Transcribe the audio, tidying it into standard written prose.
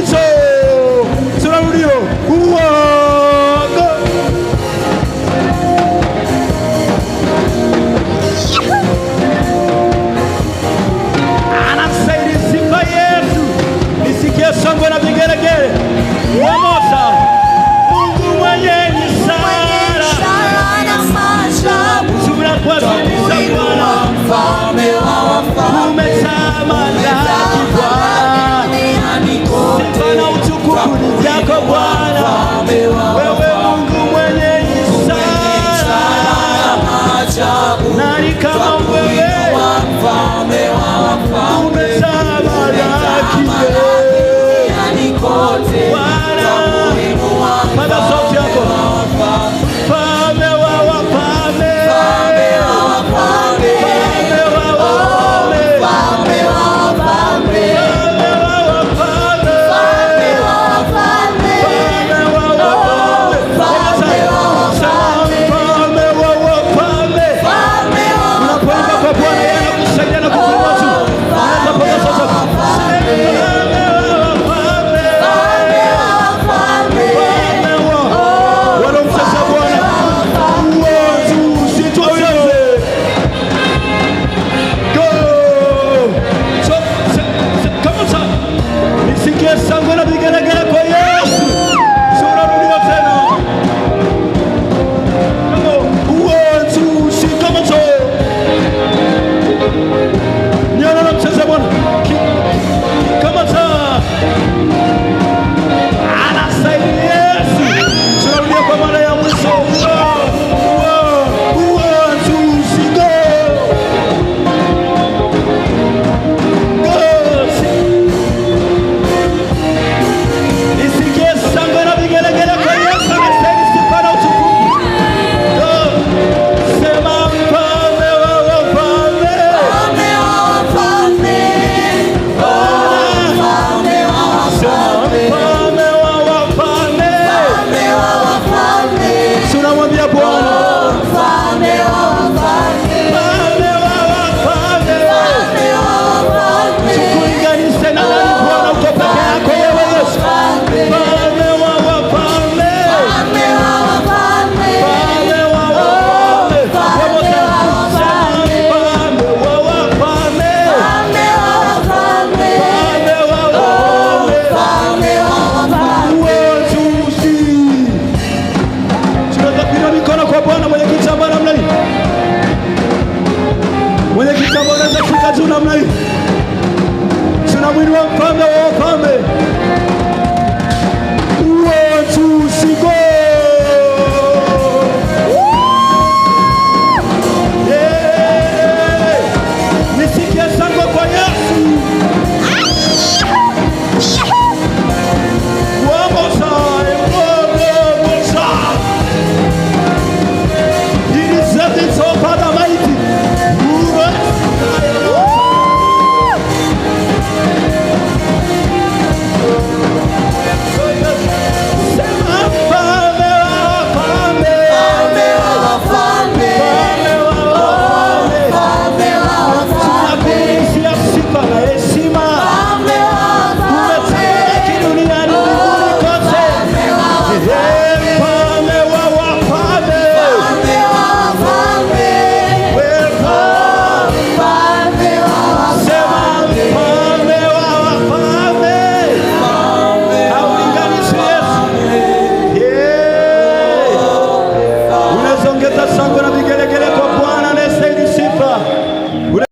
mwisho. Tunarudio uoga. Anastahili sifa yetu. Nisikie shangwe na vigelegele. Wamoja. Mungu mwenye ishara na maajabu. Tunakuabudu Bwana, mfalme wa wafalme. Umetamalaki Bwana, sifa na utukufu ni vyako Bwana. Wewe Mungu mwenye ishara na maajabu. Nani kama wewe? Mfalme wa wafalme. Umetamalaki Bwana. Panda sauti yako. Mfalme wa wafalme. Mfalme wa wafalme. Mfalme wa wafalme. Mfalme wa wafalme. Mfalme wa wafalme. Mfalme wa wafalme. Mfalme wa wafalme. Mfalme wa wafalme. Unapoimba kwa Bwana yeye anakusaidia na kukuinua tu. Unapoimba sasa. Shangwe na vigelegele.